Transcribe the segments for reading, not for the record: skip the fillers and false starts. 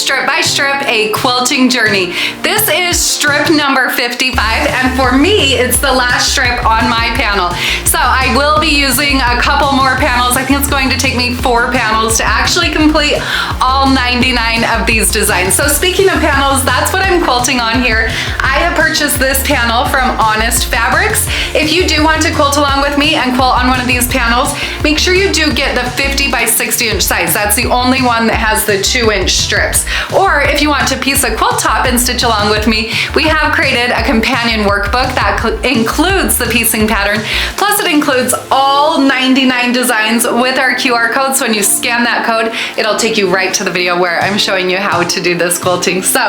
Strip by Strip, a quilting journey. This is strip number 55, and for me, it's the last strip on my panel. So I will be using a couple more panels. I think it's going to take me 4 panels to actually complete all 99 of these designs. So speaking of panels, that's what I'm quilting on here. I have purchased this panel from Honest Fabrics. If you do want to quilt along with me and quilt on one of these panels, make sure you do get the 50 by 60 inch size. That's the only one that has the 2-inch strips. Or if you want to piece a quilt top and stitch along with me, we have created a companion workbook that includes the piecing pattern. Plus it includes all 99 designs with our QR code. So when you scan that code, it'll take you right to the video where I'm showing you how to do this quilting. So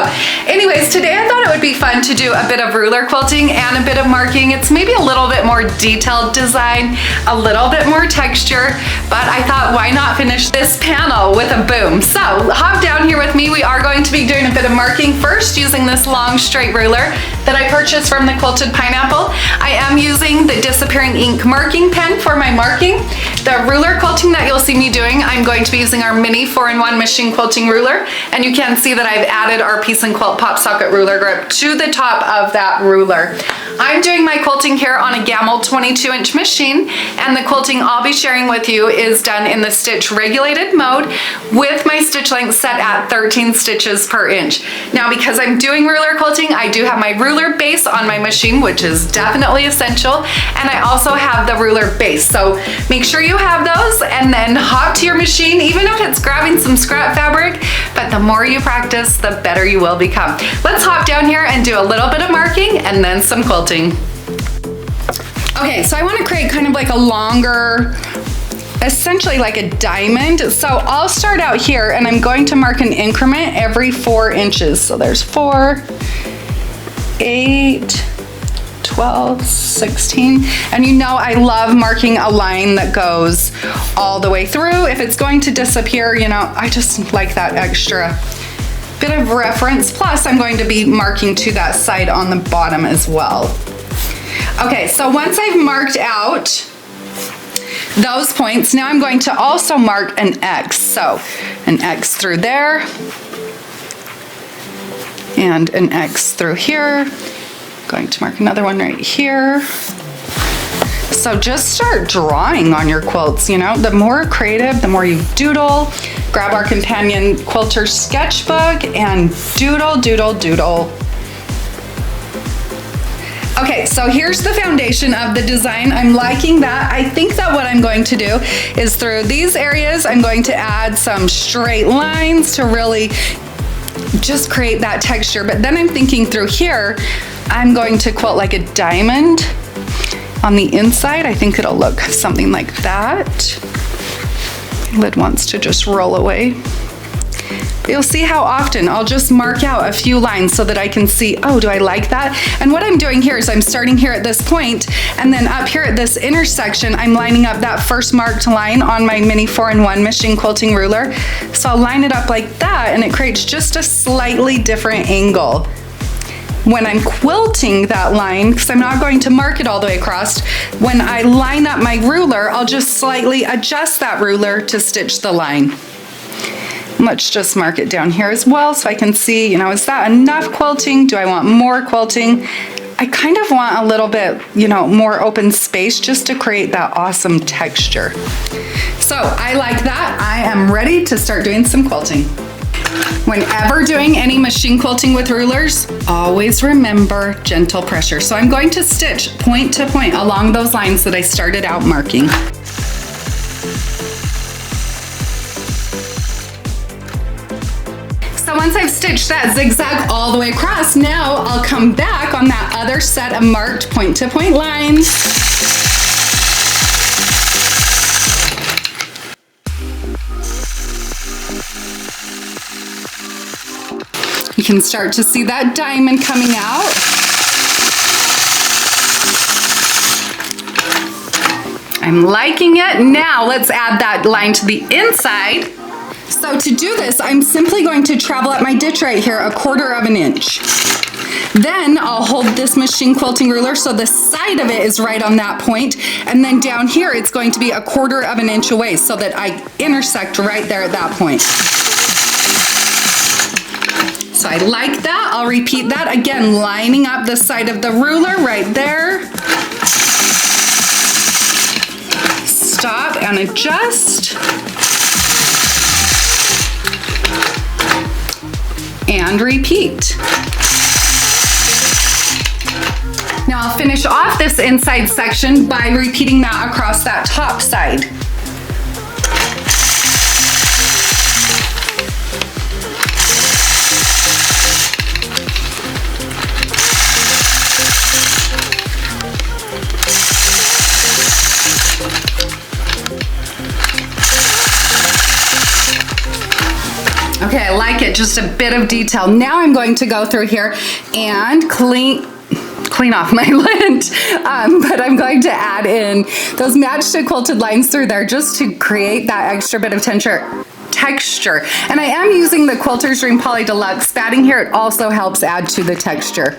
anyways, today I thought it would be fun to do a bit of ruler quilting and a bit of marking. It's maybe a little bit more detailed design, a little bit more texture, but I thought why not finish this panel with a boom. So hop down here with me. We are going to be doing a bit of marking first using this long straight ruler that I purchased from the Quilted Pineapple. I am using the Disappearing Ink marking pen for my marking. The ruler quilting that you'll see me doing, I'm going to be using our mini 4-in-1 machine quilting ruler, and you can see that I've added our piece and quilt pop socket ruler grip to the top of that ruler. I'm doing my quilting here on a Gamble 22-inch machine, and the quilting I'll be sharing with you is done in the stitch regulated mode with my stitch length set at 13 stitches per inch. Now, because I'm doing ruler quilting, I do have my ruler base on my machine, which is definitely essential, and I also have the ruler base. So make sure you have those and then hop to your machine, even if it's grabbing some scrap fabric, but the more you practice, the better you will become. Let's hop down here and do a little bit of marking and then some quilting. Okay, so I want to create kind of like a longer, essentially like a diamond. So I'll start out here and I'm going to mark an increment every 4 inches. So there's 4, 8, 12, 16. And you know I love marking a line that goes all the way through. If it's going to disappear, you know, I just like that extra bit of reference. Plus I'm going to be marking to that side on the bottom as well. Okay, so once I've marked out those points, now I'm going to also mark an X. So an X through there and an X through here. Going to mark another one right here. So just start drawing on your quilts, you know, the more creative, the more you doodle. Grab our companion quilter sketchbook and doodle, doodle, doodle. Okay, so here's the foundation of the design. I'm liking that. I think that what I'm going to do is through these areas, I'm going to add some straight lines to really just create that texture. But then I'm thinking through here, I'm going to quilt like a diamond on the inside. I think it'll look something like that. Lid wants to just roll away. But you'll see how often I'll just mark out a few lines so that I can see, oh, do I like that? And what I'm doing here is I'm starting here at this point, and then up here at this intersection, I'm lining up that first marked line on my mini 4-in-1 machine quilting ruler. So I'll line it up like that, and it creates just a slightly different angle. When I'm quilting that line, because I'm not going to mark it all the way across, when I line up my ruler, I'll just slightly adjust that ruler to stitch the line. Let's just mark it down here as well so I can see, you know, is that enough quilting? Do I want more quilting? I kind of want a little bit, you know, more open space just to create that awesome texture. So I like that. I am ready to start doing some quilting. Whenever doing any machine quilting with rulers, always remember gentle pressure. So I'm going to stitch point to point along those lines that I started out marking. So once I've stitched that zigzag all the way across, now I'll come back on that other set of marked point to point lines. You can start to see that diamond coming out. I'm liking it. Now let's add that line to the inside. So to do this, I'm simply going to travel up my ditch right here 1/4 inch. Then I'll hold this machine quilting ruler so the side of it is right on that point, and then down here it's going to be 1/4 inch away so that I intersect right there at that point. So I like that. I'll repeat that again, lining up the side of the ruler right there. Stop and adjust. And repeat. Now I'll finish off this inside section by repeating that across that top side. Okay, I like it, just a bit of detail. Now I'm going to go through here and clean off my lint, but I'm going to add in those matched to quilted lines through there just to create that extra bit of texture. And I am using the Quilter's Dream Poly Deluxe batting here. It also helps add to the texture.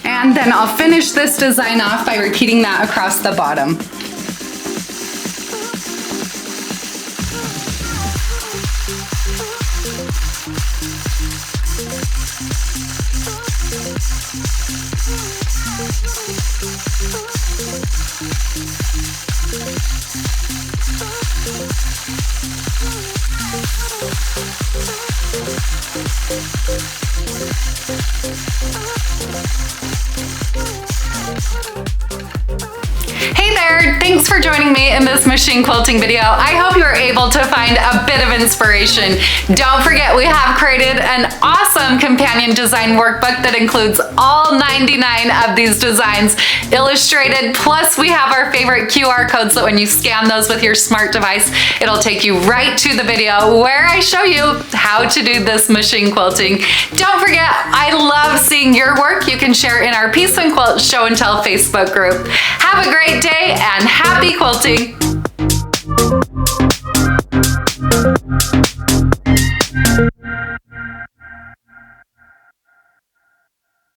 And then I'll finish this design off by repeating that across the bottom. Hey there, thanks for joining me in this machine quilting video. I hope you were able to find a bit of inspiration. Don't forget, we have created an awesome companion design workbook that includes all 99 of these designs illustrated, plus we have our favorite QR codes that when you scan those with your smart device, it'll take you right to the video where I show you how to do this machine quilting. Don't forget, I love seeing your work. You can share in our Piece and Quilt Show and Tell Facebook group. Have a great day and happy quilting!